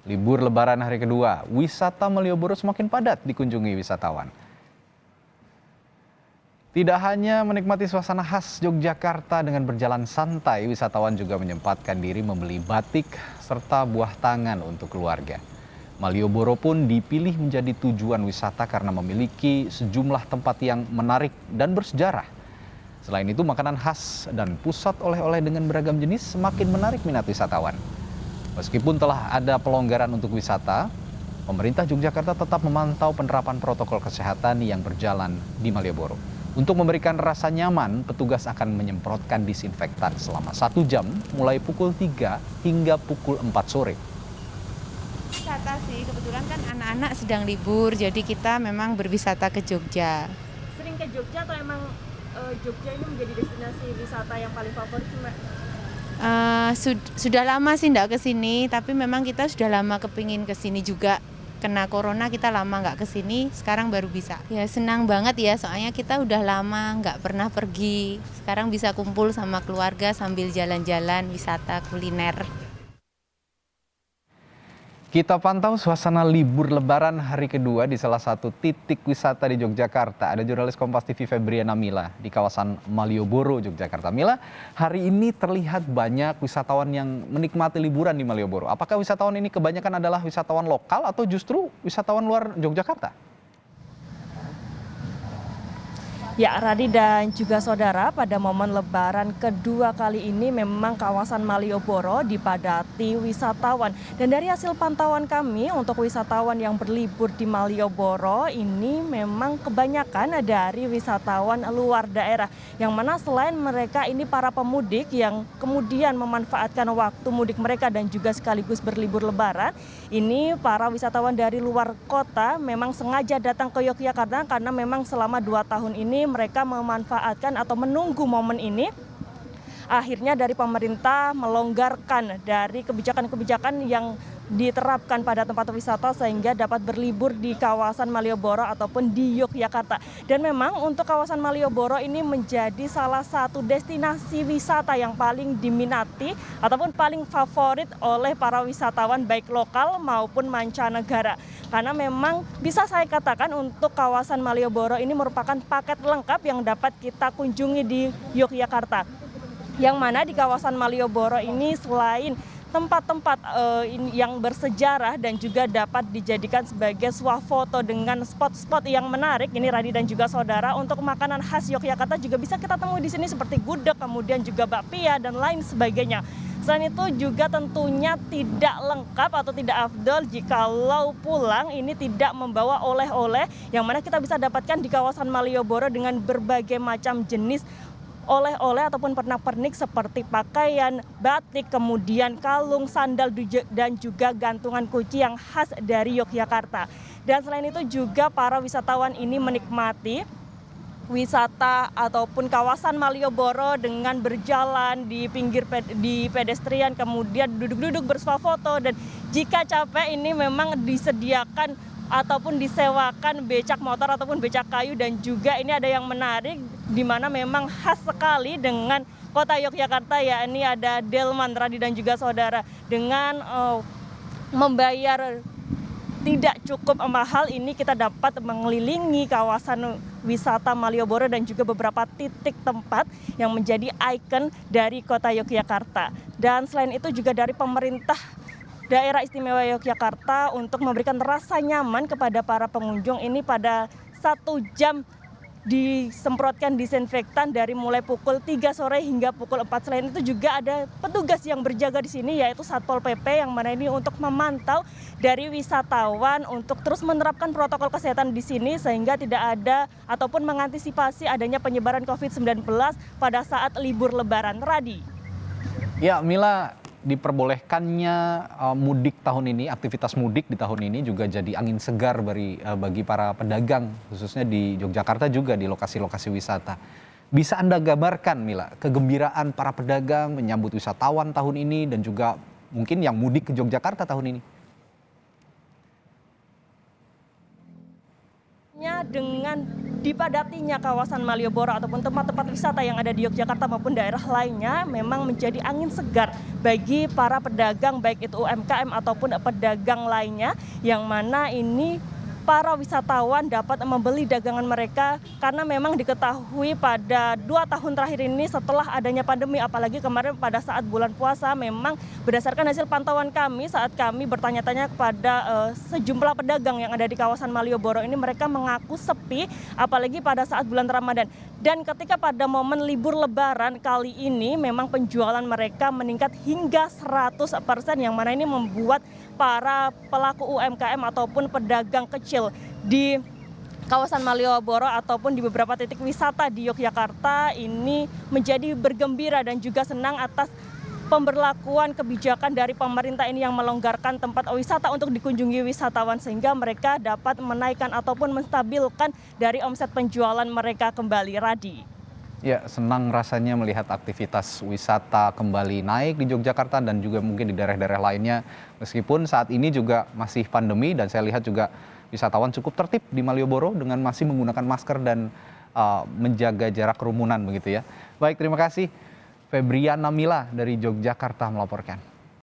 Libur Lebaran hari kedua, wisata Malioboro semakin padat dikunjungi wisatawan. Tidak hanya menikmati suasana khas Yogyakarta dengan berjalan santai, wisatawan juga menyempatkan diri membeli batik serta buah tangan untuk keluarga. Malioboro pun dipilih menjadi tujuan wisata karena memiliki sejumlah tempat yang menarik dan bersejarah. Selain itu, makanan khas dan pusat oleh-oleh dengan beragam jenis semakin menarik minat wisatawan. Meskipun telah ada pelonggaran untuk wisata, pemerintah Yogyakarta tetap memantau penerapan protokol kesehatan yang berjalan di Malioboro. Untuk memberikan rasa nyaman, petugas akan menyemprotkan disinfektan selama 1 jam mulai pukul 3 hingga pukul 4 sore. Wisata sih, kebetulan kan anak-anak sedang libur, jadi kita memang berwisata ke Jogja. Sering ke Jogja atau emang Jogja ini menjadi destinasi wisata yang paling favorit sih, Mbak? Sudah lama sih nggak ke sini, tapi memang kita sudah lama kepingin ke sini juga. Kena corona kita lama nggak ke sini, sekarang baru bisa. Ya senang banget ya, soalnya kita udah lama nggak pernah pergi. Sekarang bisa kumpul sama keluarga sambil jalan-jalan, wisata kuliner. Kita pantau suasana libur Lebaran hari kedua di salah satu titik wisata di Yogyakarta. Ada jurnalis Kompas TV Febriana Mila di kawasan Malioboro, Yogyakarta. Mila, hari ini terlihat banyak wisatawan yang menikmati liburan di Malioboro. Apakah wisatawan ini kebanyakan adalah wisatawan lokal atau justru wisatawan luar Yogyakarta? Ya, Radi dan juga saudara, pada momen Lebaran kedua kali ini memang kawasan Malioboro dipadati wisatawan. Dan dari hasil pantauan kami untuk wisatawan yang berlibur di Malioboro ini memang kebanyakan dari wisatawan luar daerah. Yang mana selain mereka ini para pemudik yang kemudian memanfaatkan waktu mudik mereka dan juga sekaligus berlibur Lebaran. Ini para wisatawan dari luar kota memang sengaja datang ke Yogyakarta karena memang selama 2 tahun ini mereka memanfaatkan atau menunggu momen ini. Akhirnya dari pemerintah melonggarkan dari kebijakan-kebijakan yang diterapkan pada tempat wisata sehingga dapat berlibur di kawasan Malioboro ataupun di Yogyakarta. Dan memang untuk kawasan Malioboro ini menjadi salah satu destinasi wisata yang paling diminati ataupun paling favorit oleh para wisatawan baik lokal maupun mancanegara. Karena memang bisa saya katakan untuk kawasan Malioboro ini merupakan paket lengkap yang dapat kita kunjungi di Yogyakarta. Yang mana di kawasan Malioboro ini selain tempat-tempat yang bersejarah dan juga dapat dijadikan sebagai swafoto dengan spot-spot yang menarik. Ini Radi dan juga saudara, untuk makanan khas Yogyakarta juga bisa kita temui di sini seperti gudeg, kemudian juga bakpia dan lain sebagainya. Selain itu juga tentunya tidak lengkap atau tidak afdol jikalau pulang ini tidak membawa oleh-oleh yang mana kita bisa dapatkan di kawasan Malioboro dengan berbagai macam jenis oleh-oleh ataupun pernak-pernik seperti pakaian, batik, kemudian kalung, sandal dan juga gantungan kunci yang khas dari Yogyakarta. Dan selain itu juga para wisatawan ini menikmati wisata ataupun kawasan Malioboro dengan berjalan di pinggir di pedestrian, kemudian duduk-duduk bersuah foto, dan jika capek ini memang disediakan ataupun disewakan becak motor ataupun becak kayu. Dan juga ini ada yang menarik di mana memang khas sekali dengan kota Yogyakarta, yakni ada delman, Radi dan juga saudara. Dengan membayar tidak cukup mahal ini kita dapat mengelilingi kawasan wisata Malioboro dan juga beberapa titik tempat yang menjadi ikon dari kota Yogyakarta. Dan selain itu juga dari pemerintah Daerah Istimewa Yogyakarta untuk memberikan rasa nyaman kepada para pengunjung ini pada 1 jam disemprotkan disinfektan dari mulai pukul 3 sore hingga pukul 4. Selain itu juga ada petugas yang berjaga di sini yaitu Satpol PP yang mana ini untuk memantau dari wisatawan untuk terus menerapkan protokol kesehatan di sini sehingga tidak ada ataupun mengantisipasi adanya penyebaran COVID-19 pada saat libur Lebaran. Radi. Ya, Mila, diperbolehkannya mudik tahun ini, aktivitas mudik di tahun ini juga jadi angin segar bagi para pedagang, khususnya di Yogyakarta juga di lokasi-lokasi wisata. Bisa Anda gambarkan, Mila, kegembiraan para pedagang menyambut wisatawan tahun ini dan juga mungkin yang mudik ke Yogyakarta tahun ini? dengan dipadatinya kawasan Malioboro ataupun tempat-tempat wisata yang ada di Yogyakarta maupun daerah lainnya memang menjadi angin segar bagi para pedagang baik itu UMKM ataupun pedagang lainnya, yang mana ini para wisatawan dapat membeli dagangan mereka karena memang diketahui pada 2 tahun terakhir ini setelah adanya pandemi, apalagi kemarin pada saat bulan puasa, memang berdasarkan hasil pantauan kami saat kami bertanya-tanya kepada sejumlah pedagang yang ada di kawasan Malioboro ini, mereka mengaku sepi apalagi pada saat bulan Ramadan. Dan ketika pada momen libur lebaran kali ini memang penjualan mereka meningkat hingga 100%, yang mana ini membuat para pelaku UMKM ataupun pedagang kecil di kawasan Malioboro ataupun di beberapa titik wisata di Yogyakarta ini menjadi bergembira dan juga senang atas pemberlakuan kebijakan dari pemerintah ini yang melonggarkan tempat wisata untuk dikunjungi wisatawan, sehingga mereka dapat menaikkan ataupun menstabilkan dari omset penjualan mereka kembali. Radi. Ya, senang rasanya melihat aktivitas wisata kembali naik di Yogyakarta dan juga mungkin di daerah-daerah lainnya. Meskipun saat ini juga masih pandemi dan saya lihat juga wisatawan cukup tertib di Malioboro dengan masih menggunakan masker dan menjaga jarak kerumunan begitu ya. Baik, terima kasih. Febriana Mila dari Yogyakarta melaporkan.